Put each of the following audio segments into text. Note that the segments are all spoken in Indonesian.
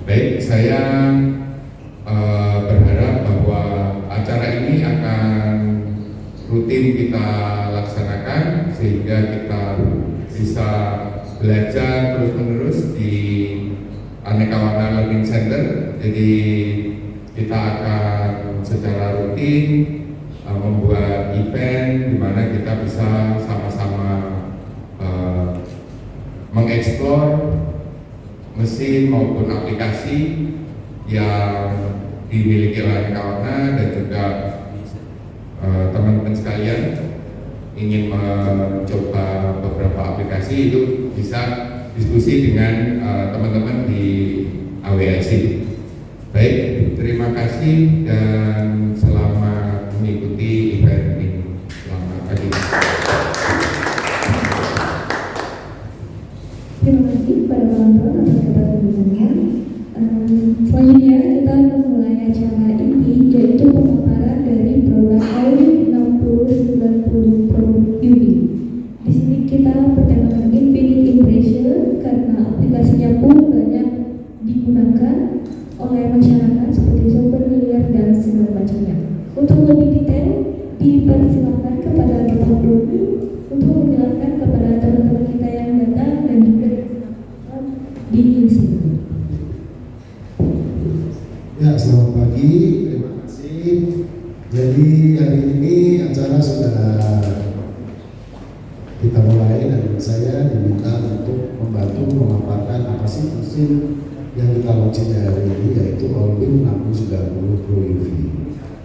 Baik, saya berharap bahwa acara ini akan rutin kita laksanakan sehingga kita bisa belajar terus-menerus di Aneka Warna Learning Center. Jadi kita akan secara rutin membuat event di mana kita bisa sama-sama mengeksplor mesin maupun aplikasi yang dimiliki oleh Aneka Warna, dan juga teman-teman sekalian ingin mencoba beberapa aplikasi itu bisa diskusi dengan teman-teman di AWLC. Baik, terima kasih dan selamat mengikuti event ini. Selamat pagi. Terima kasih kepada kawan-kawan atas kebersamaan. Selanjutnya kita akan mulai acara inti, yaitu pemaparan dari produk Audit 6090 produk Uni. Di sini kita bertemakan Infinite Impression karena aplikasinya pun banyak digunakan oleh masyarakat seperti souvenir dan segala macamnya. Untuk lebih detail, dipersilakan kepada Bapak Doni untuk menjelaskan kepada teman-teman kita yang datang dan juga di sini. Ya, selamat pagi, terima kasih. Jadi hari ini acara sudah kita mulai dan saya diminta untuk membantu memaparkan apa sih mesin yang kita launching hari ini, yaitu Allwin 6090 Pro UV.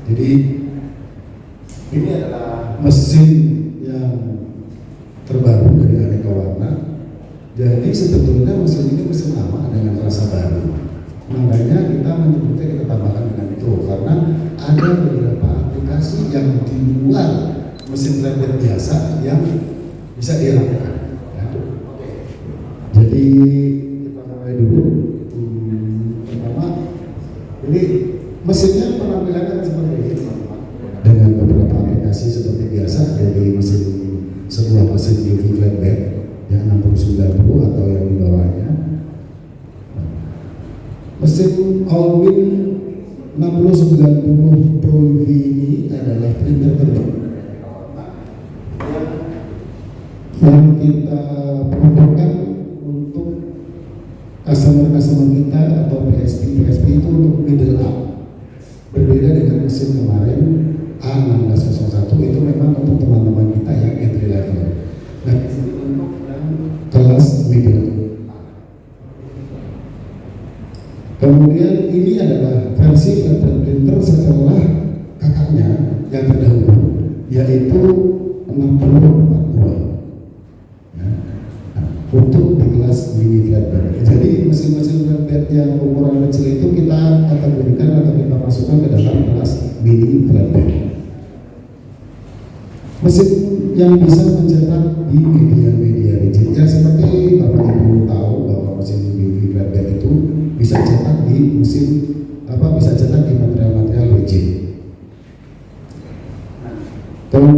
Jadi ini adalah mesin yang terbaru dari Aneka Warna. Jadi sebetulnya mesin ini mesin lama dengan rasa baru. Makanya kita menyebutnya, kita tambahkan dengan itu karena ada beberapa aplikasi yang di luar mesin blender biasa yang bisa dilakukan. Ya. Jadi kita mulai dulu. Pertama, ini mesinnya penampilannya seperti ini, teman-teman. Dengan beberapa aplikasi seperti biasa dari sebuah mesin UV flatbed yang 6090 atau yang di bawahnya. Mesin Allwin 6090 Pro UV ini adalah printer terbaru yang kita produksikan untuk customer kita atau PSP itu untuk middle up. Berbeda dengan mesin kemarin A1601 itu memang untuk teman-teman kita yang entry level. Nah, ini untuk yang kelas middle. Kemudian ini adalah versi flatbed printer setelah kakaknya yang terdahulu, yaitu 6042 ya. Nah, untuk di kelas mini flatbed. Jadi mesin-mesin flatbed yang ukuran kecil itu kita kategorikan atau kita masukkan ke dalam kelas mini flatbed. Mesin yang bisa mencetak di media-media rigid, ya seperti Bapak Ibu tahu bahwa mesin UV flatbed itu bisa cetak di bisa cetak di material-material rigid. Kalau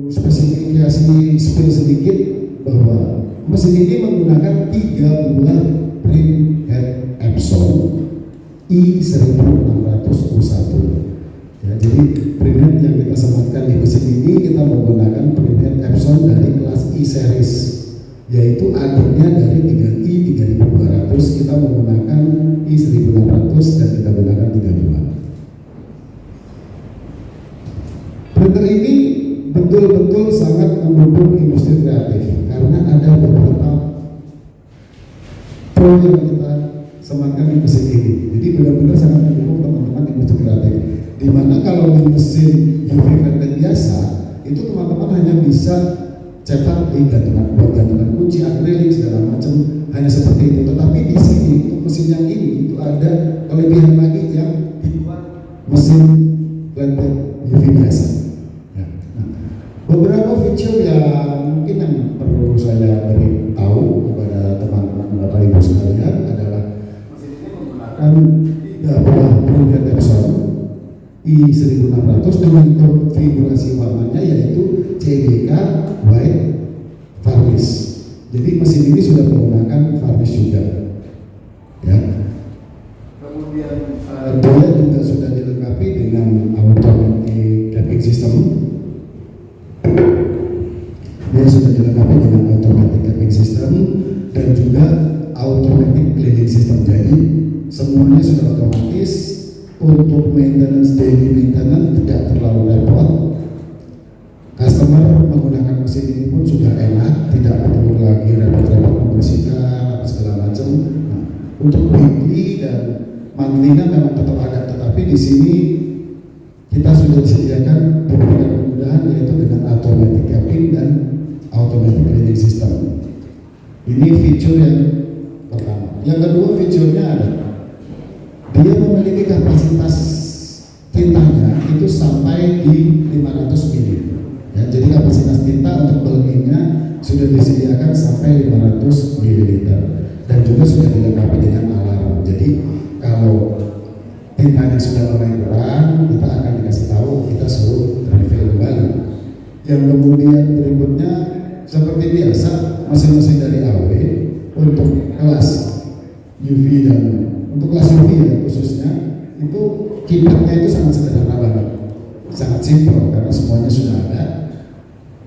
spesifikasi spill sedikit bahwa mesin ini menggunakan 3 buah print head Epson I1600U1. Ya, jadi printhead yang kita sematkan di mesin ini kita menggunakan printhead Epson dari kelas I series, yaitu adiknya dari 3i 3200 kita menggunakan I 1600 dan kita gunakan 32. Printer ini betul-betul sangat mendukung industri kreatif karena ada beberapa pro yang kita sematkan di mesin ini. Jadi benar-benar sangat mendukung teman-teman industri kreatif. Dimana kalau di mesin UV flatbed biasa itu teman-teman hanya bisa cetak di gantungan kunci, akrilik segala macam, hanya seperti itu. Tetapi di sini untuk mesin yang ini itu ada kelebihan lagi yang di luar mesin flatbed UV biasa. Ya. Nah, beberapa fitur yang mungkin yang perlu saya beritahu kepada teman-teman Bapak Ibu sekalian adalah mesin ini menggunakan 3 buah printhead Epson I1600 dengan konfigurasi warnanya yaitu CDK white varnish. Jadi mesin ini sudah menggunakan varnish juga. Ya. Kemudian dia juga sudah dilengkapi dengan automatic tapping system. Dia sudah dilengkapi dengan automatic tapping system dan juga automatic cleaning system. Jadi semuanya sudah otomatis. Untuk maintenance, daily maintenance tidak terlalu repot. Customer menggunakan mesin ini pun sudah enak, tidak perlu lagi repot-repot membersihkan segala macam. Nah, untuk weekly dan monthly-nya memang tetap ada, tetapi di sini kita sudah disediakan beberapa kemudahan, yaitu dengan automatic capping dan automatic cleaning system. Ini fitur yang pertama. Yang kedua, fiturnya adalah dia memiliki kapasitas tintanya itu sampai di 500 ml. Ya, jadi kapasitas tinta untuk bulkingnya sudah disediakan sampai 500 ml dan juga sudah dilengkapi dengan alarm. Jadi kalau tintanya sudah mulai kurang, kita akan dikasih tahu, kita suruh refill kembali. Yang kemudian berikutnya seperti biasa mesin-mesin dari AW untuk kelas UV dan untuk kelas UV ya khususnya itu kibatnya itu sangat sederhana banget, sangat simpel karena semuanya sudah ada.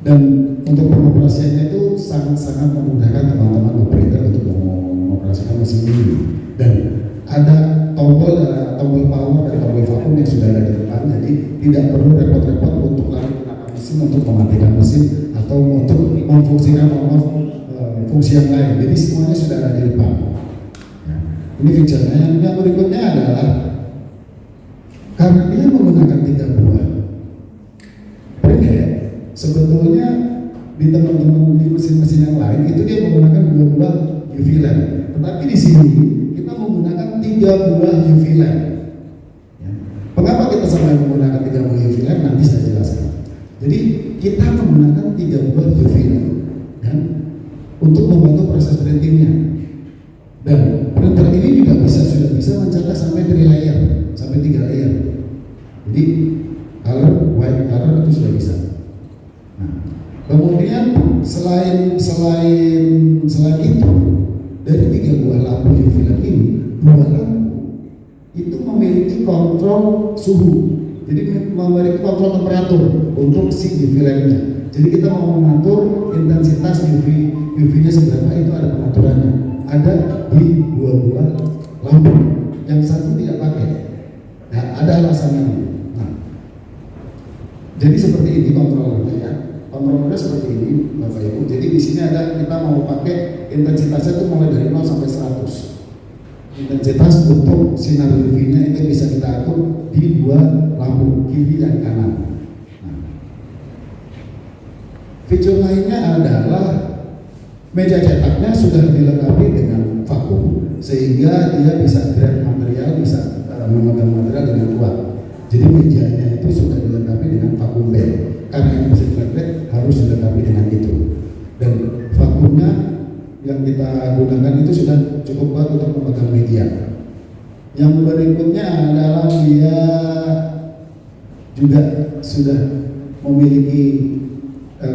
Dan untuk pengoperasiannya itu sangat-sangat memudahkan teman-teman operator untuk mengoperasikan mesin ini. Dan ada tombol power dan tombol vakum yang sudah ada di depan, jadi tidak perlu repot-repot untuk lari menggunakan mesin untuk mematikan mesin atau untuk memfungsikan fungsi yang lain. Jadi semuanya sudah ada di depan. Nah, ini fiturnya. Yang berikutnya adalah karena dia menggunakan 3 buah prehead. Sebetulnya di teman-teman di mesin-mesin yang lain itu dia menggunakan 2 buah UV lamp, tetapi di sini kita menggunakan 3 buah UV lamp. Ya. Mengapa kita sampai menggunakan 3 buah UV lamp? Nanti saya jelaskan. Jadi kita menggunakan 3 buah UV lamp ya, untuk membantu proses printingnya. Dan printer ini juga sudah bisa mencetak sampai 3 layer, sampai 3 layer. Jadi color, white color itu sudah bisa. Nah, kemudian selain itu dari 3 buah lampu UV lamp ini, 2 lampu itu memiliki kontrol suhu. Jadi memiliki kontrol temperatur untuk si UV lamp-nya. Jadi kita mau mengatur intensitas UV-nya seberapa itu ada pengaturannya. Ada di 2 buah lampu. Yang satu tidak pakai. Nah, ada alasannya. Nah, jadi seperti ini kontrolnya ya. Kontrolnya seperti ini, Bapak Ibu. Jadi di sini ada kita mau pakai intensitasnya itu mulai dari 0 sampai 100. Intensitas untuk sinar UV-nya itu bisa kita atur di 2 lampu kiri dan kanan. Nah, fitur lainnya adalah meja cetaknya sudah dilengkapi dengan vakum sehingga dia bisa grab material, bisa memegang material dengan kuat. Jadi mejanya itu sudah dilengkapi dengan vakum bag. Karena ini mesin flatbed harus dilengkapi dengan itu. Dan vakumnya yang kita gunakan itu sudah cukup kuat untuk memegang media. Yang berikutnya adalah dia juga sudah memiliki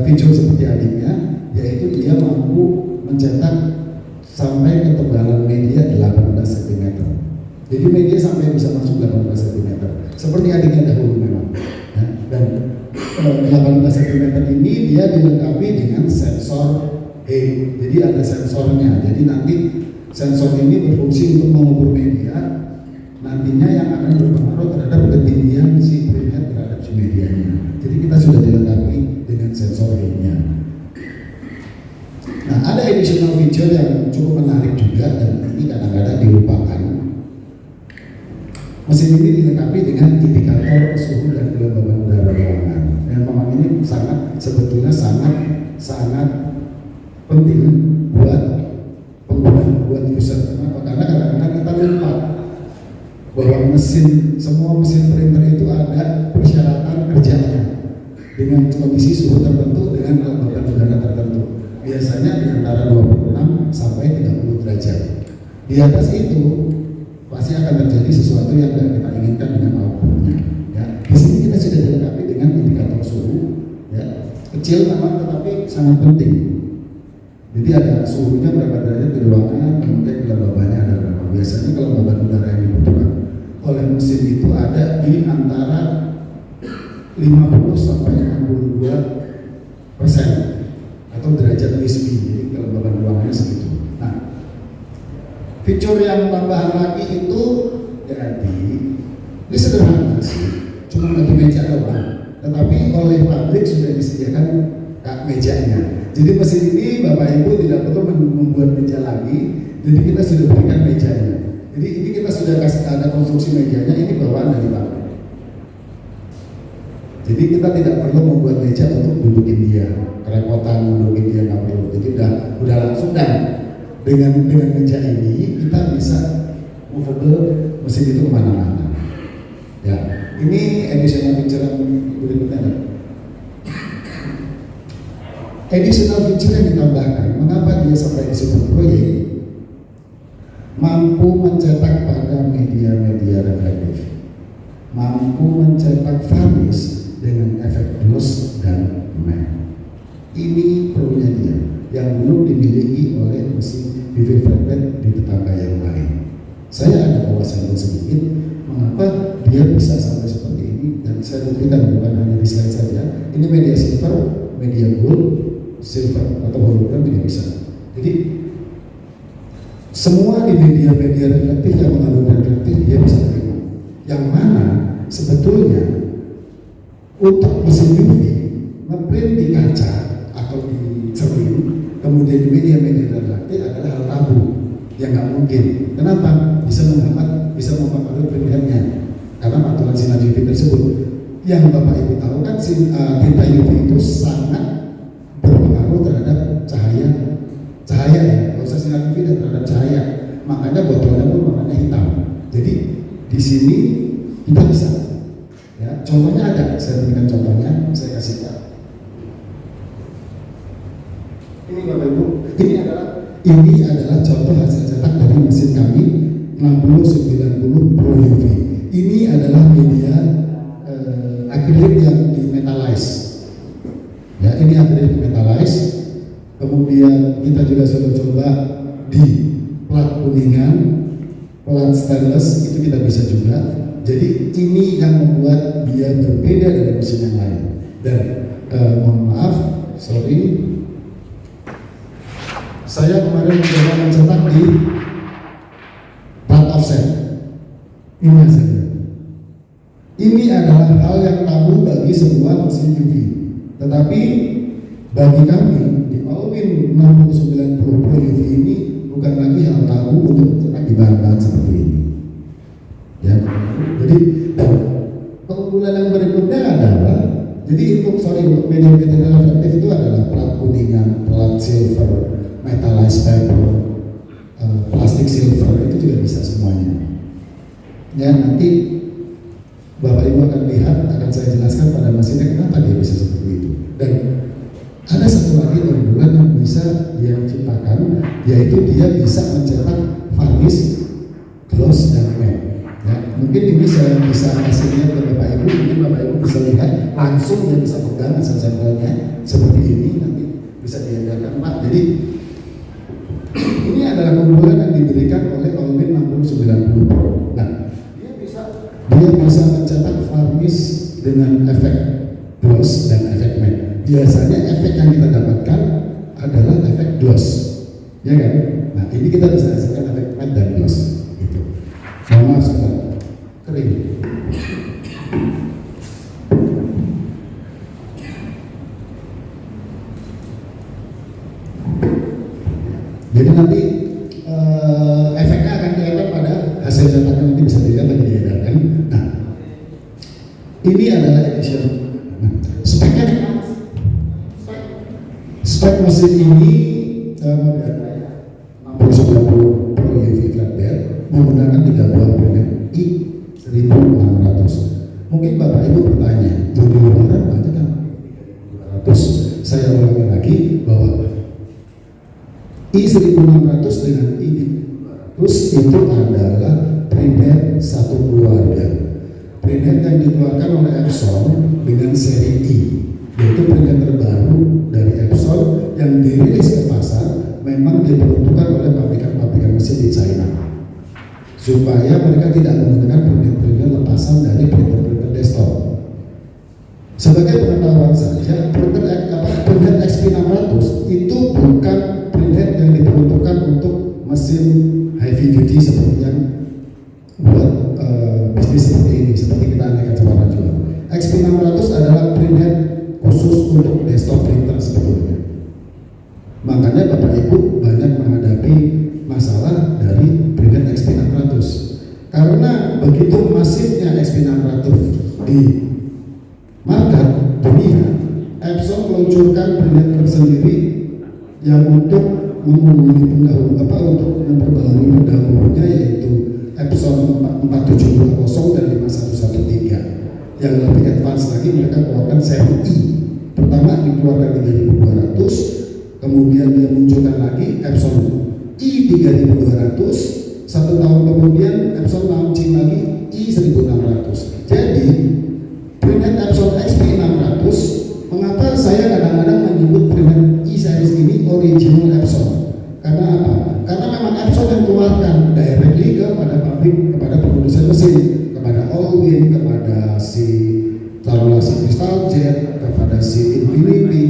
fitur seperti adiknya, yaitu dia mampu mencetak sampai ketebalan media 18 cm. Jadi media sampai bisa masuk 18 cm. Seperti adiknya dahulu memang. Ya, dan 18 cm ini dia dilengkapi dengan sensor height. Jadi ada sensornya. Jadi nanti sensor ini berfungsi untuk mengukur media. Nantinya yang akan berpengaruh terhadap ketinggian si prehead terhadap si medianya. Jadi kita sudah dilengkapi dengan sensor height-nya. Nah, ada additional feature yang cukup menarik juga dan ini kadang-kadang dilupakan. Mesin ini dilengkapi dengan indikator suhu dan kelembaban udara ruangan. Dan memang ini sebetulnya sangat penting buat pengguna, buat user. Kenapa? Karena kadang-kadang kita lupa bahwa semua mesin printer itu ada persyaratan kerjanya dengan kondisi suhu tertentu dengan kelembaban udara tertentu. Biasanya di antara 26 sampai 30 derajat. Di atas itu pasti akan terjadi sesuatu yang tidak kita inginkan dengan outputnya. Ya, di sini kita sudah dilengkapi dengan indikator suhu, ya, kecil memang tetapi sangat penting. Jadi ada suhunya berapa derajat di ruangan, kemudian kelembabannya ada berapa. Biasanya kelembaban udara yang dibutuhkan di antara 50 sampai 62% atau derajat nisbi, jadi kelembaban ruangannya segitu. Nah, fitur yang tambahan lagi itu jadi ini sederhana sih, cuma lagi meja doang, tetapi oleh pabrik sudah disediakan mejanya. Jadi mesin ini Bapak Ibu tidak perlu membuat meja lagi, jadi kita sudah berikan mejanya. Jadi ini kita sudah kasih ada konstruksi mejanya, ini bawaan dari pabrik. Jadi kita tidak perlu membuat meja untuk dudukin dia, kerepotan dudukin dia nggak perlu. Jadi udah langsung, dan dengan meja ini kita bisa movable mesin itu kemana-mana. Ya, ini additional feature yang berikutnya. Additional feature yang ditambahkan, mengapa dia sampai disebut proyek? Mampu mencetak pada media-media reflektif, mampu mencetak varnish dengan efek gloss dan matte. Ini perlunya dia yang belum dimiliki oleh mesin UV flatbed di tetangga yang lain. Saya ada bawa sampel sedikit mengapa dia bisa sampai seperti ini, dan saya buktikan bukan hanya di slide saja. Ini media silver, media gold, silver atau hologram juga bisa. Jadi semua di media-media reflektif yang mengandung reflektif dia bisa terima. Yang mana sebetulnya untuk mesin UV ngeprint di kaca atau di cermin, kemudian di media-media reflektif adalah hal tabu yang nggak mungkin. Kenapa? Bisa menghambat, bisa mempengaruhi pilihannya karena pantulan sinar UV tersebut. Yang Bapak Ibu tahu kan tinta UV itu sangat berpengaruh terhadap cahaya ya, proses sinar UV dan terhadap cahaya. Makanya botolnya pun warnanya hitam. Jadi di sini kita bisa, ya, contohnya ada, saya berikan contohnya, saya kasih tahu. Ini Bapak Ibu, ini adalah contoh hasil cetak dari mesin kami 6090 Pro UV. Ini adalah media akrilik yang dimetalize. Ya, ini akrilik dimetalize. Kemudian kita juga sudah coba di plat kuningan, plat stainless itu kita bisa juga. Jadi ini yang membuat dia berbeda dari mesin yang lain. Dan mohon maaf, sorry, saya kemarin mencoba mencetak di plat offset. Ini hasilnya. Ini adalah hal yang tabu bagi sebuah mesin UV. Tetapi bagi kami di Allwin 6090 Pro UV ini bukan lagi hal tabu untuk mencetak di bahan-bahan seperti ini. Ya, jadi keunggulan yang berikutnya adalah, jadi untuk media-media reflektif itu adalah plat kuningan, plat silver, metallized paper, plastik silver, itu juga bisa semuanya. Ya, nanti Bapak Ibu akan lihat, akan saya jelaskan pada mesinnya kenapa dia bisa seperti itu. Dan ada satu lagi keunggulan yang bisa dia ciptakan, yaitu dia bisa mencetak varnish, gloss, dan matte. Ya, mungkin ini saya bisa kasih lihat ke Bapak Ibu, mungkin Bapak Ibu bisa lihat langsung, dia bisa pegang hasil sampelnya seperti ini, nanti bisa diajarkan Pak. Jadi ini adalah keunggulan yang diberikan oleh Allwin 6090 Pro. Nah, dia bisa mencetak varnish dengan efek gloss dan efek matte. Biasanya efek yang kita dapatkan adalah efek gloss, ya kan? Nah, ini kita bisa hasilkan efek matte dan gloss. Gitu. Sama sekarang kering. Jadi nanti efeknya akan kelihatan pada hasil cetakan, nanti bisa dilihat lagi diedarkan. Nah, ini adalah edition. Nah, speknya, spek mesin ini model 6090 Pro UV flatbed menggunakan 3 buah printhead I1600. Mungkin Bapak Ibu bertanya, di luaran banyak kan? 200. Saya ulangi lagi bahwa I1600 dengan I200 itu adalah printhead satu keluarga. Printhead yang dikeluarkan oleh Epson dengan seri I, yaitu printhead terbaru dari Epson yang dirilis ke pasar, memang diperuntukkan oleh pabrikan-pabrikan mesin di China supaya mereka tidak menggunakan printhead lepas berasal dari printer desktop. Sebagai pengetahuan saja, printhead XP600 itu bukan printhead yang diperuntukkan untuk mesin heavy duty seperti yang buat bisnis seperti ini, seperti kita aneka warna jual. XP600 adalah printhead khusus untuk desktop printer sebetulnya. Makanya Bapak Ibu banyak menghadapi masalah dari printhead XP600 karena begitu masifnya XP600 di market dunia, Epson meluncurkan printhead tersendiri yang untuk mengungguli untuk memperbarui pendahulunya, yaitu Epson 4720 dan 5113. Yang lebih advance lagi, mereka keluarkan seri I. Pertama dikeluarkan 3200, kemudian dia munculkan lagi Epson I 3200, 1 tahun kemudian Epson launching lagi I 1600. Jadi printhead Epson XP600, mengapa saya kadang-kadang menyebut printhead I series ini original Epson? Karena apa? Karena memang Epson yang keluarkan directly kepada pabrik, kepada produsen mesin, kepada Allwin, kepada si taruhlah si Crystal Jet, kepada si Infinity.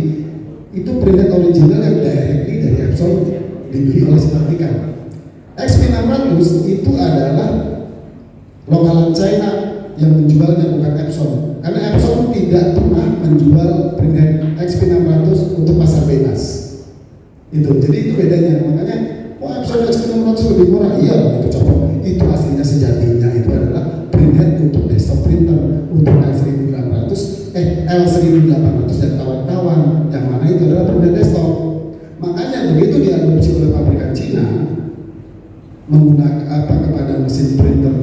Itu printhead original yang directly dari Epson dibeli oleh si pabrikan. XP600 itu adalah lokalan China yang menjualnya, bukan Epson. Karena Epson tidak pernah menjual printhead XP600 untuk pasar bebas. Jadi itu bedanya. Makanya, Epson XP600 lebih murah. Iya, itu coba. Itu aslinya sejatinya itu adalah printhead untuk desktop printer, untuk L1800 dan kawan-kawan. Yang mana itu adalah printhead desktop. Makanya begitu diadopsi oleh pabrikan Cina menggunakan kepada mesin printer,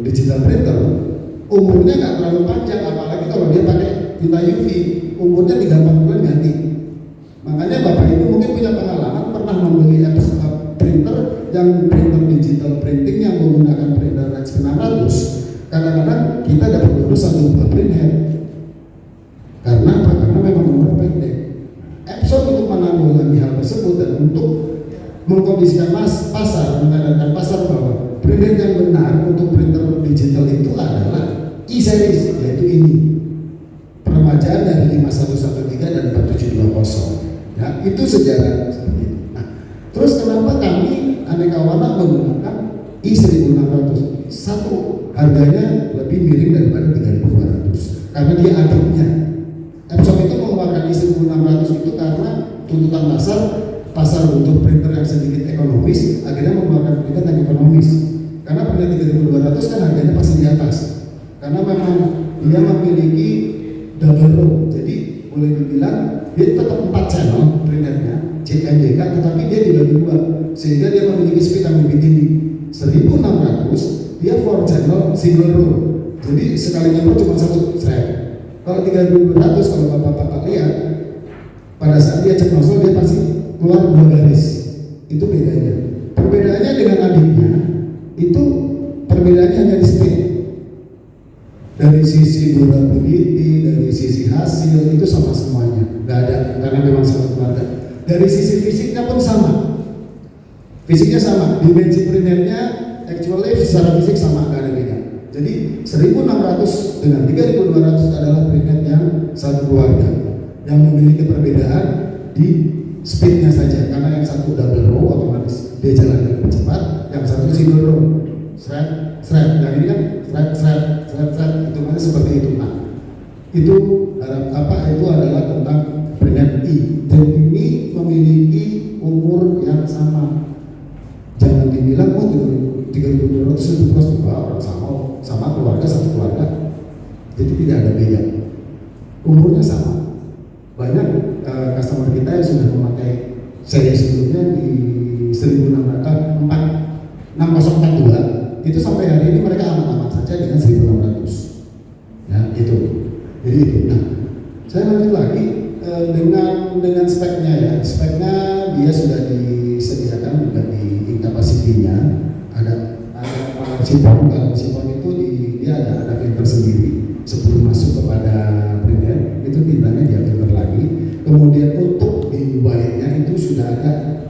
digital printer, umurnya nggak terlalu panjang, apalagi kalau dia pakai tinta UV, umurnya 3-4 bulan ganti. Makanya Bapak Ibu mungkin punya pengalaman pernah membeli printer yang printer digital printing yang menggunakan printer XP600. Kadang-kadang kita dapat bonus 1 buah printhead. Karena apa? Karena memang umur pendek. Epson untuk menanggulangi hal tersebut dan untuk mengkondisikan pasar, mengadarkan pasar bahwa printhead yang benar untuk printer digital itu adalah I-series, yaitu ini peremajaan dari 5113 dan 4720. Ya, itu sejarah seperti itu. Nah, terus kenapa kami aneka warna menggunakan I1600? Satu, harganya lebih miring daripada 3200 karena dia adiknya. Epson itu mengeluarkan I1600 itu karena tuntutan pasar untuk printer yang sedikit ekonomis, akhirnya mengeluarkan printer yang ekonomis. Karena printer 3200 kan harganya pasti di atas. Karena memang dia memiliki double row, jadi boleh dibilang dia tetap 4 channel printernya, CMYK, tetapi dia dibagi 2, sehingga dia memiliki speed yang lebih tinggi. 1600 dia 4 channel single row, jadi sekali nyemprot cuma 1 thread. Kalau 3200, kalau bapak-bapak lihat, pada saat dia cek nozzle dia pasti keluar 2 garis. Itu bedanya. Perbedaannya dengan adiknya itu perbedaannya hanya di speed. Dari sisi durability, dari sisi hasil itu sama semuanya, nggak ada, karena memang sama keluarga. Dari sisi fisiknya pun sama, fisiknya sama, dimensi printheadnya actually secara fisik sama, nggak ada beda. Jadi 1600 dengan 3200 adalah printhead yang satu keluarga, yang memiliki perbedaan di speednya saja, karena yang satu double row otomatis dia jalan lebih cepat, yang satu single row, thread, yang ini kan thread, itu mana seperti itu. Nah, itu itu adalah tentang printhead I, dan ini memiliki umur yang sama. Jangan dibilang 3200 itu terus orang sama keluarga, satu keluarga, jadi tidak ada beda, umurnya sama. Banyak customer kita yang sudah memakai seri sebelumnya di 6042 itu sampai hari ini mereka aman-aman saja dengan 1600. Ya, itu. Jadi itu. Nah, saya lanjut lagi dengan speknya ya. Speknya dia sudah disediakan juga di incapacity-nya. Ada sipon. Kalau sipon itu dia ada filter sendiri. Sebelum masuk kepada printhead itu tintanya dia filter lagi. Kemudian untuk di white-nya itu sudah ada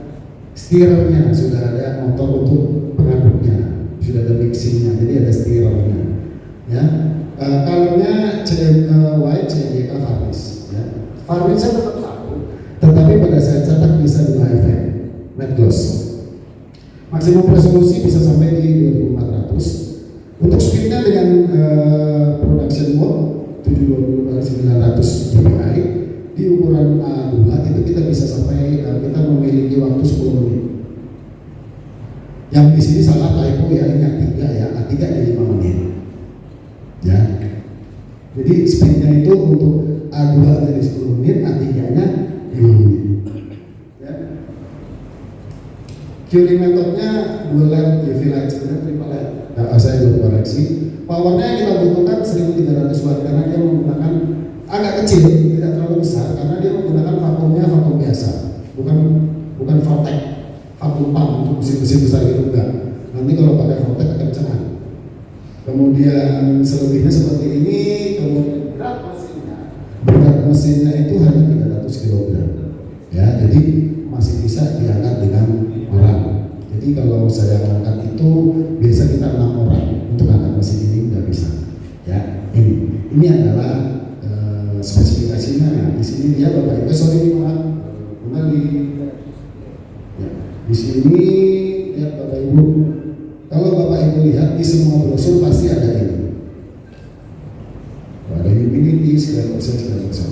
stirrernya, sudah ada motor untuk pengaduknya, sudah ada mixingnya, jadi ada stirrernya. ya. Colornya white, CNYK, varnish, ya. Varnishnya tetap satu, tetapi pada saat cetak bisa dua efek, matte gloss. Maksimum resolusi bisa sampai di 2400. Untuk speednya dengan production mode 720x900 dpi di ukuran A2 itu kita bisa sampai kita memiliki waktu 10 menit. Yang di sini salah typo ya, ini A3 ya, A3 di 5 menit. Ya. Jadi speednya itu untuk A2 jadi 10 menit, A3-nya 5 menit. Ya. Curing metodenya dual LED UV light, sebenarnya triple LED. Nah, saya belum koreksi. Powernya yang kita butuhkan 1300 watt karena dia menggunakan agak kecil, tidak terlalu besar karena dia menggunakan vakumnya vakum biasa, bukan Vortex, vakum pump untuk mesin-mesin besar itu enggak. Nanti kalau pakai Vortex akan kencang. Kemudian selebihnya seperti ini. Kemudian berat mesinnya itu hanya 300 kg. Ya, jadi masih bisa diangkat dengan orang. Jadi kalau saya angkat itu biasa kita 6 orang untuk angkat mesin ini nggak bisa. Ya, ini adalah spesifikasinya. Di sini dia Bapak Ibu, sorry maaf, kembali. Ya, di sini lihat Bapak Ibu. Kalau Bapak Ibu lihat di semua brosur pasti ada ini. Ada humidity segala macam.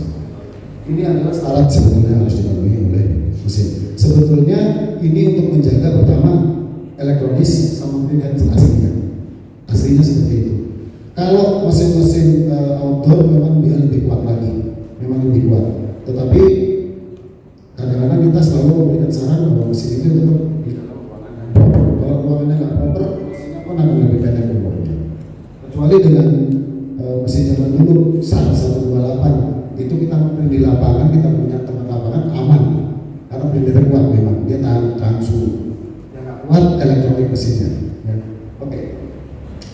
Ini adalah syarat sebenarnya harus dipenuhi oleh mesin. Sebetulnya ini untuk menjaga pertama elektronis sama dengan aslinya. Aslinya seperti itu. Kalau mesin-mesin outdoor memang dia lebih kuat lagi, memang lebih kuat. Tetapi kadang-kadang kita selalu memberikan saran bahwa mesin itu tetap di dalam ruangan. Kalau ruangannya nggak proper, mesinnya pun akan lebih pendek umurnya. Kecuali dengan mesin zaman dulu SAR 128 itu kita print di lapangan, kita punya teman lapangan aman karena printernya kuat memang, dia tahan suhu. Yang nggak kuat elektronik mesinnya. Ya. Oke.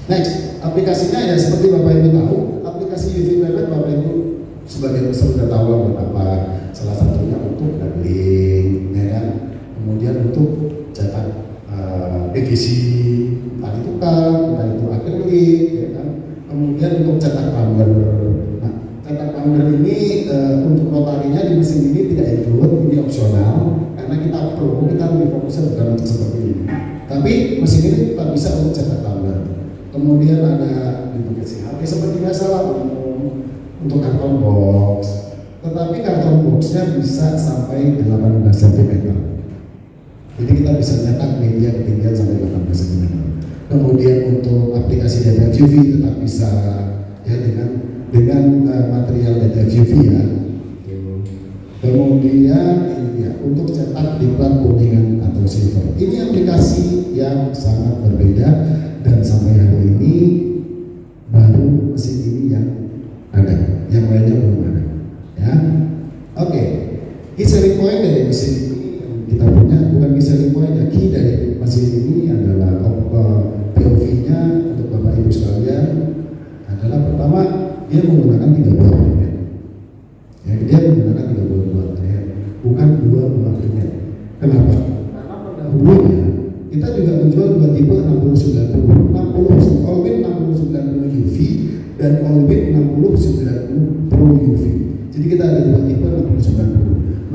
Next, aplikasinya ya seperti Bapak Ibu tahu, aplikasi UV Planet Bapak Ibu sebagian besar sudah tahu lah kenapa. Salah satunya untuk labeling, ya kan? Kemudian untuk cetak PVC, entah itu kan, entah itu akrilik, ya kan? Kemudian untuk cetak tumbler. Nah, cetak tumbler ini untuk rotarinya di mesin ini tidak include, ini opsional karena kita perlu, kita lebih fokusnya bukan untuk seperti ini. Tapi mesin ini tetap bisa untuk cetak tumbler. Kemudian ada duplikasi HP seperti biasa lah untuk karton box. Tetapi karton boxnya bisa sampai 18 cm. Jadi kita bisa nyetak media ketinggian sampai 18 cm. Kemudian untuk aplikasi data UV tetap bisa ya dengan material data UV ya. Kemudian ini ya untuk cetak di plat kuningan atau silver. Ini aplikasi yang sangat berbeda dan sampai hari ini baru mesin ini yang ada, yang lainnya belum ada. Ya, oke. Key selling point dari mesin ini yang kita punya bukan key selling point, ya key dari mesin ini adalah POV-nya untuk Bapak Ibu sekalian adalah pertama dia menggunakan 3 buah printhead. Ya, dia menggunakan 3 buah printhead, bukan 2 buah printhead. Kenapa? Karena pendahulunya kita juga menjual 2 tipe 6090, Allwin 6090 UV dan Allwin 6090 Pro UV. Jadi kita ada 2 tipe 6090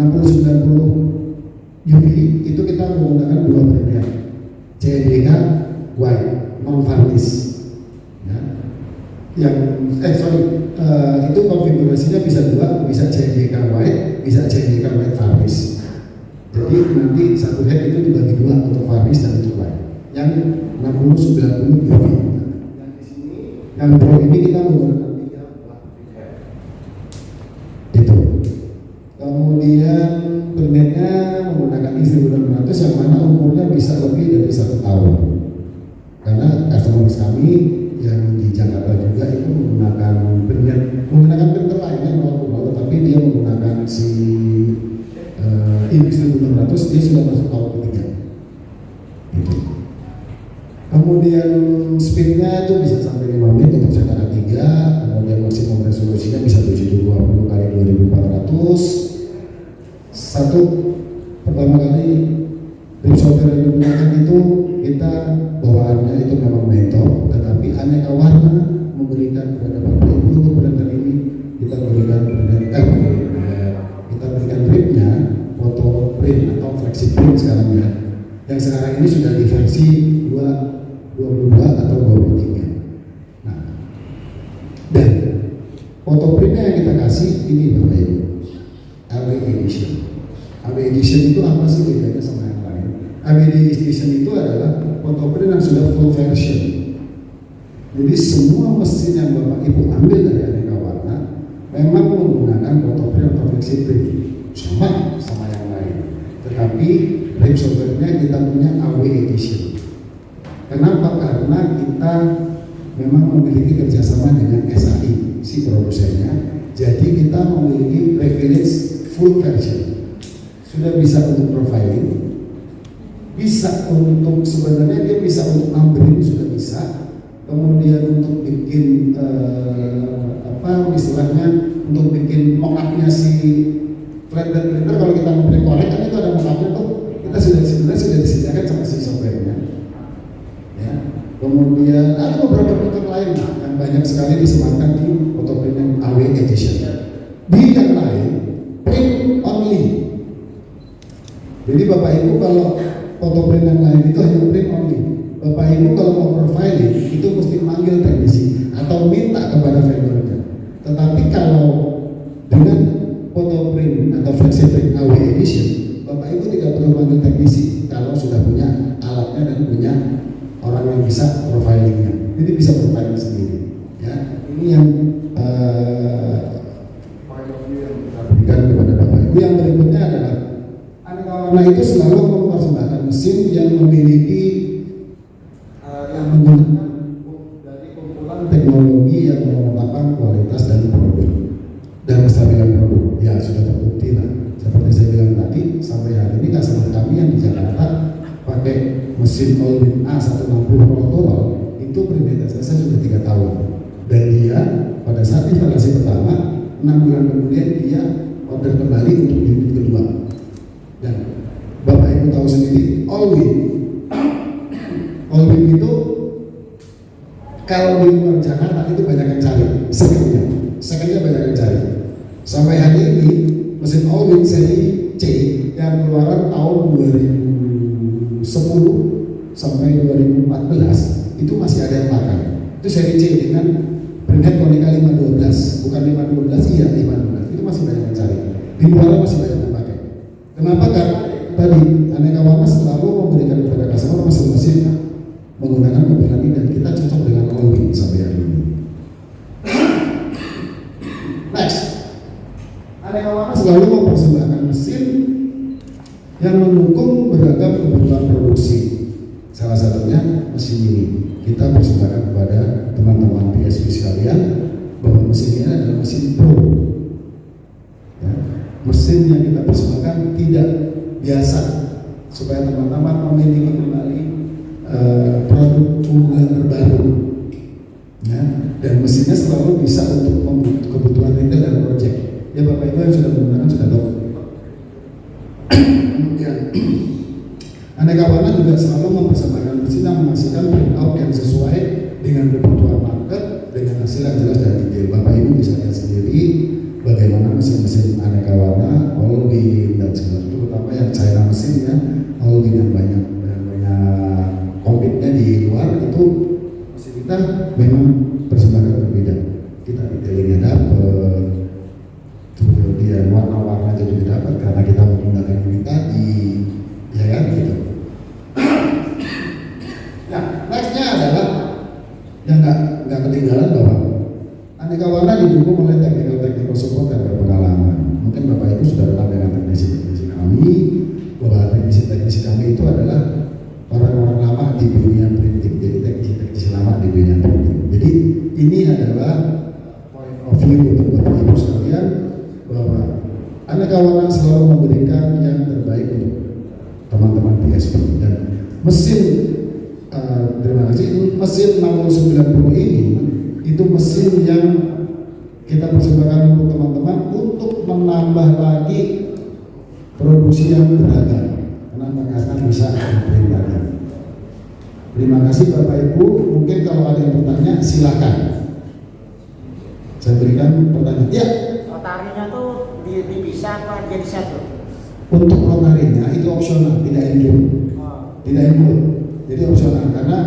UV itu kita menggunakan 2 printhead, CNYK white non varnish. Ya. Yang itu konfigurasinya bisa 2, bisa CNYK white, bisa CNYK white varnish. Jadi nanti satu head itu dibagi 2 untuk varnish dan untuk white. Yang 6090 UV. Yang di sini, yang Pro ini kita menggunakan 3 buah head. Itu. Kemudian printheadnya menggunakan I1600 yang mana umurnya bisa lebih dari 1 tahun. Karena customer kami yang di Jakarta juga itu menggunakan printer lainnya tetapi dia menggunakan si I1600, dia sudah masuk tahun ketiga. Gitu. Kemudian speednya itu bisa sampai 5 menit untuk cetak A3, kemudian maksimum resolusinya bisa 720 x 2400. Satu pertama kali dari software yang digunakan itu kita bawaannya itu memang mentor, tetapi aneka warna memberikan kepada Bapak Ibu printer ini, kita berikan kita berikan printnya foto print atau flexi print sekarang ya, yang sekarang ini sudah di versi 22 atau 23. Nah, dan foto printnya yang kita kasih ini Bapak Ibu, AW Edition. AW Edition itu apa sih bedanya sama yang lain? AW Edition itu adalah foto print yang sudah full version. Jadi semua mesin yang Bapak Ibu ambil dari aneka warna memang menggunakan foto print atau flexi print sama yang lain. Tetapi print software-nya kita punya AW Edition. Kenapa? Karena kita memang memiliki kerjasama dengan SAI, si produsennya. Jadi kita memiliki privilege full version. Sudah bisa untuk profiling, bisa untuk sebenarnya dia bisa untuk numbering sudah bisa. Kemudian untuk bikin istilahnya untuk bikin mock-up-nya si flatbed printer, kalau kita mau korek kan itu ada mock-up-nya tuh, kita sebenarnya sudah disediakan sama si software-nya. Ya. Kemudian ada beberapa printer lain yang banyak sekali disematkan di fotoprint yang AW Edition. Di yang lain print only. Jadi Bapak Ibu kalau fotoprint yang lain itu hanya print only. Bapak Ibu kalau mau profiling itu mesti manggil teknisi atau minta kepada vendornya. Tetapi kalau dengan fotoprint atau flexi print AW Edition, Bapak Ibu tidak perlu manggil teknisi kalau sudah punya alatnya dan punya orang yang bisa profilingnya. Jadi bisa profiling sendiri. Ya, ini yang point of view yang kita berikan kepada Bapak Ibu. Yang berikutnya adalah aneka warna itu selalu mempersembahkan mesin yang memiliki yang menggunakan dari kumpulan teknologi yang menetapkan kualitas dan produk dan kestabilan produk. Ya sudah terbukti lah. Seperti saya bilang tadi, sampai hari ini customer kami yang di Jakarta pakai mesin Allwin A160 Rotorol itu periodisasinya sudah 3 tahun. Dan dia pada saat instalasi pertama 6 bulan kemudian dia order kembali untuk unit kedua. Dan Bapak Ibu tahu sendiri, Allwin itu kalau di luar Jakarta itu banyak yang cari, secondnya banyak yang cari. Sampai hari ini mesin Allwin seri C yang keluaran tahun 2010 sampai 2014 itu masih ada yang pakai. Itu seri C dengan printhead Konica 512, bukan 512, iya 512. Itu masih banyak yang cari. Di luar masih banyak yang pakai. Kenapa? Karena tadi aneka warna selalu memberikan kepada customer mesin-mesin menggunakan kebenaran ini dan kita cocok dengan Allwin sampai hari ini. Next, aneka warna selalu mempersembahkan mesin yang mendukung beragam kebutuhan produksi. Salah satunya mesin ini. Kita persembahkan kepada teman-teman PSP sekalian bahwa mesin ini adalah mesin pro. Ya, mesin yang kita persembahkan tidak biasa, supaya teman-teman memiliki kembali produk unggulan terbaru. Ya, dan mesinnya selalu bisa untuk kebutuhan retail dan project. Ya Bapak Ibu yang sudah menggunakan sudah tahu. Kemudian aneka warna juga selalu mempersembahkan mesin yang menghasilkan printout yang sesuai dengan kebutuhan market dengan hasil yang jelas dan detail. Bapak Ibu bisa lihat sendiri bagaimana mesin-mesin aneka warna Allwin dan segala itu, terutama yang China mesin ya, Allwin yang banyak kompetnya di luar itu mesin kita memang persembahkan berbeda. Kita detailingnya dapat, kemudian warna-warnanya juga dapat karena kita menggunakan ini tadi, ya kan gitu. Nah, nextnya adalah yang nggak ketinggalan bahwa aneka warna didukung oleh technical support dan berpengalaman. Mungkin Bapak Ibu sudah kenal dengan teknisi kami, bahwa teknisi kami itu adalah orang-orang lama di dunia printing, jadi teknisi lama di dunia printing. Jadi ini adalah point of view untuk Bapak Ibu sekalian bahwa aneka warna selalu memberikan yang terbaik untuk teman-teman PSP dan mesin. Terima kasih. Mesin 6090 ini itu mesin yang kita persembahkan untuk teman-teman untuk menambah lagi produksi yang beragam. Kenapa? Karena bisa diperintahkan. Terima kasih Bapak Ibu. Mungkin kalau ada yang bertanya silakan. berikan pertanyaan. Ya, Rotarinya tuh dipisah apa jadi satu? untuk rotarinya itu opsional, tidak include. Tidak include, jadi opsional karena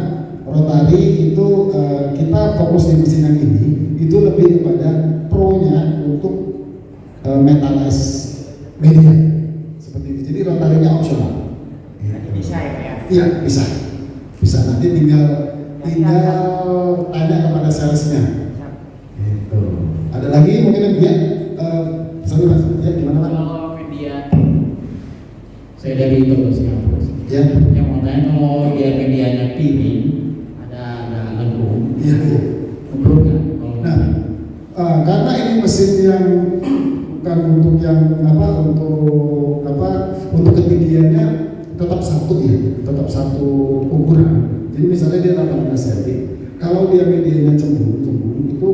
rotari itu kita fokus di mesin yang ini itu lebih kepada pro-nya untuk metalize media seperti itu. Jadi rotarinya opsional. Jadi bisa ya Pak ya? Iya bisa, bisa nanti tinggal tanya kepada salesnya. Gitu. Ada lagi mungkin ya? Sorry mas, ya gimana pak? Kalau media, saya dari Toko Singapura. Ya. Yang mau tanya kalau dia medianya piring, ada lengkung, Iya. Iya. ukur nggak? Nah, karena ini mesin yang bukan untuk yang untuk ketinggiannya tetap satu ya, tetap satu ukuran. Jadi misalnya dia 18 cm, kalau dia medianya cembung itu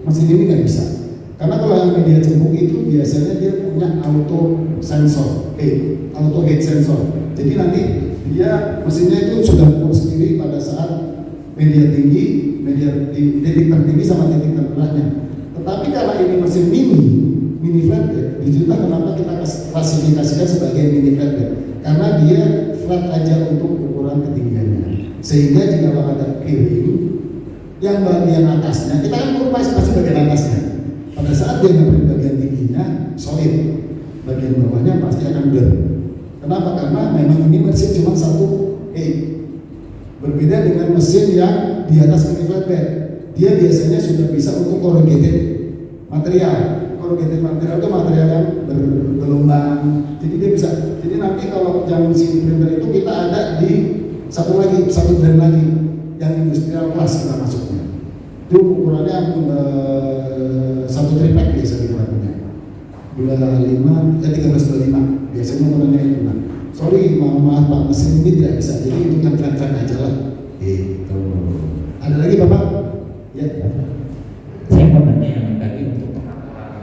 mesin ini nggak bisa. Karena kalau yang media cembung itu biasanya dia punya auto head sensor. Jadi nanti dia mesinnya itu sudah ukur sendiri pada saat media tinggi, titik tertinggi sama titik terendahnya. Tetapi karena ini mesin mini flatbed, disitulah kenapa kita klasifikasikan sebagai mini flatbed. Karena dia flat aja untuk ukuran ketinggiannya. Sehingga jika ada piring yang bagian atasnya, kita kan ukur pasti bagian atasnya. Pada saat dia ngeprint bagian tingginya solid, bagian bawahnya pasti akan blur. Kenapa? Karena memang ini mesin cuma satu berbeda dengan mesin yang di atas mini flatbed. Dia biasanya sudah bisa untuk corrugated material. Corrugated material itu material yang bergelombang. Jadi dia bisa. Jadi nanti kalau yang mesin printer itu kita ada di satu brand lagi yang industrial class kita masuknya. Itu ukurannya satu tripack biasa kita punya 1325 biasanya ukurannya itu. Nah, sorry maaf pak, mesin ini tidak bisa, jadi itu kan flat aja lah gitu. Ada lagi bapak? Ya. Saya mau tanya yang tadi untuk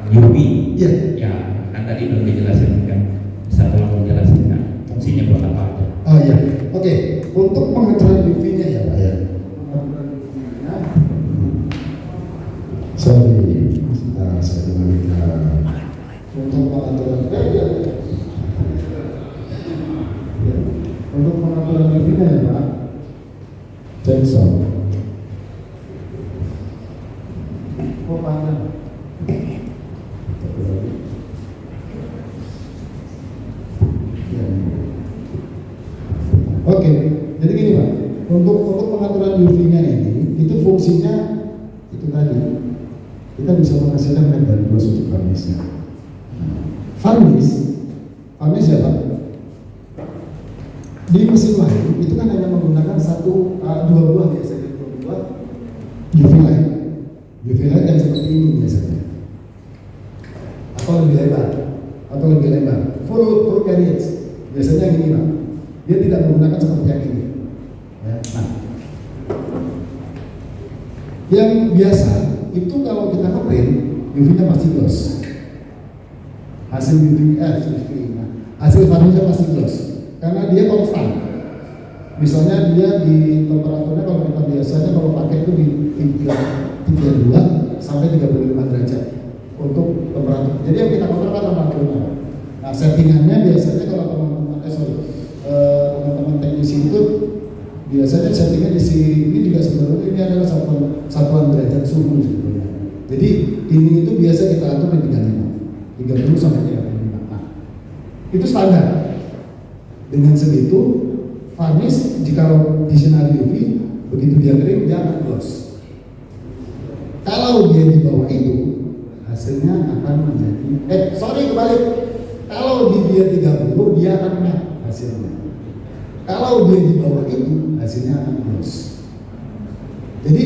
UV. Iya. Ya, kan tadi belum dijelasin kan. Bisa tolong menjelaskan kan fungsinya buat apa aja? Oh iya. Oke. Untuk pengaturan UV-nya ya pak ya. Sorry, saya kembalikan. Untuk pengaturan untuk pengaturan UV-nya ya pak. Sensor. Oh panjang. Oke, jadi gini pak, untuk pengaturan UV-nya ini, itu fungsinya itu tadi, kita bisa menghasilkan medan gloss untuk varnisnya. Varnis ya pak, di mesin lain itu kan hanya menggunakan dua buah biasanya, UV light yang seperti ini biasanya, atau lebih lebar, full carriage biasanya yang ini pak. Dia tidak menggunakan seperti yang ini. Ya, nah, yang biasa itu kalau kita ngeprint UV-nya pasti gloss. Hasil hasil varnisnya pasti gloss karena dia konstan. Misalnya dia di temperaturnya kalau kita biasanya kalau pakai itu di 32 sampai 35 derajat untuk temperatur. Jadi yang kita kontrol kan temperaturnya. Nah, settingannya biasanya kalau teman-teman teknisi itu biasanya settingnya di sini juga sebenarnya ini adalah satuan derajat suhu sebetulnya. Jadi ini itu biasa kita atur di 30 sampai 35. Nah, itu standar. Dengan segitu varnis jika di sinar UV begitu dia kering dia akan gloss. Kalau dia di bawah itu hasilnya akan menjadi kebalik. Kalau di dia 30 dia akan matte hasilnya. Kalau dia di bawah itu hasilnya akan gloss. Jadi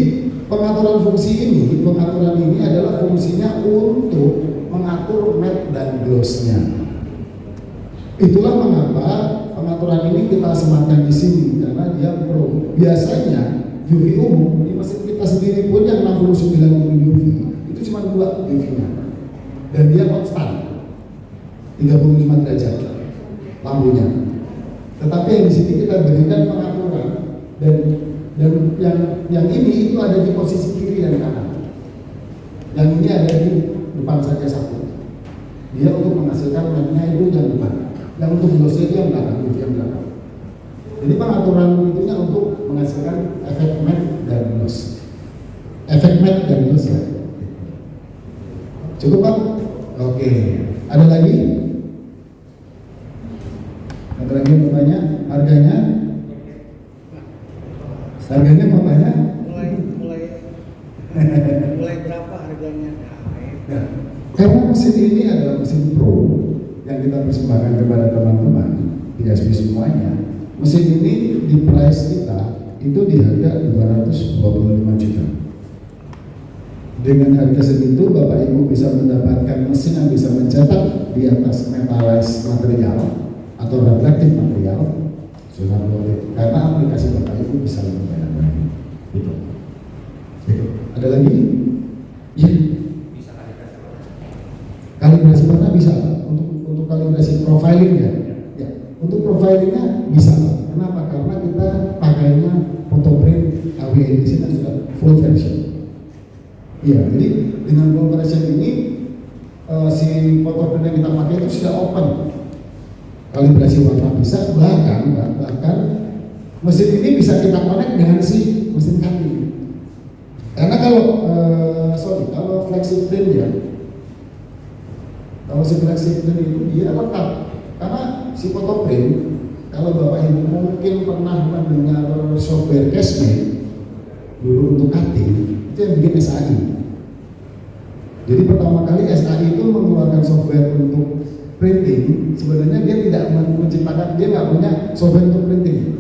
pengaturan ini adalah fungsinya untuk mengatur matte dan glossnya. Itulah mengapa pengaturan ini kita sematkan di sini karena dia pro. Biasanya UV umum di mesin kita sendiri pun yang 69 UV itu cuma 2 UV-nya dan dia konstan 35 derajat lampunya. Tetapi yang di sini kita berikan pengaturan dan yang ini itu ada di posisi kiri dan kanan. Yang ini ada di depan saja satu. Dia untuk menghasilkan matnya itu yang depan. Yang untuk dosnya itu yang belakang, yang belakang. Jadi pengaturan itunya untuk menghasilkan efek mat dan dos. Efek mat dan dos ya. Cukup Pak? Oke. Ada lagi? Ada lagi yang bertanya? Harganya? Harganya berapa? mulai berapa harganya? Nah, karena mesin ini adalah mesin pro yang kita persembahkan kepada teman-teman PSP semuanya. Mesin ini di price kita itu di harga 225 juta. Dengan harga segitu Bapak Ibu bisa mendapatkan mesin yang bisa mencetak di atas metallized material atau reflektif material. Sudah boleh, karena aplikasi Bapak Ibu bisa lebih banyak. Gitu. Ada lagi? Ya. Kalibrasi mata bisa untuk kalibrasi profilingnya. Ya, untuk profilingnya bisa. Kenapa? Karena kita pakainya photoprint AW edition yang sudah full version. Iya, jadi dengan full version ini si photoprint yang kita pakai itu sudah open. Kalibrasi warna bisa, bahkan mesin ini bisa kita connect dengan si mesin cutting. Karena kalau flexi print ya, kalau si flexi print itu dia lengkap. Karena si photoprint, kalau Bapak Ibu mungkin pernah mendengar software Cashmate dulu untuk cutting, itu yang bikin SAI. Jadi pertama kali SAI itu mengeluarkan software untuk printing, sebenarnya dia tidak menciptakan, dia nggak punya software untuk printing.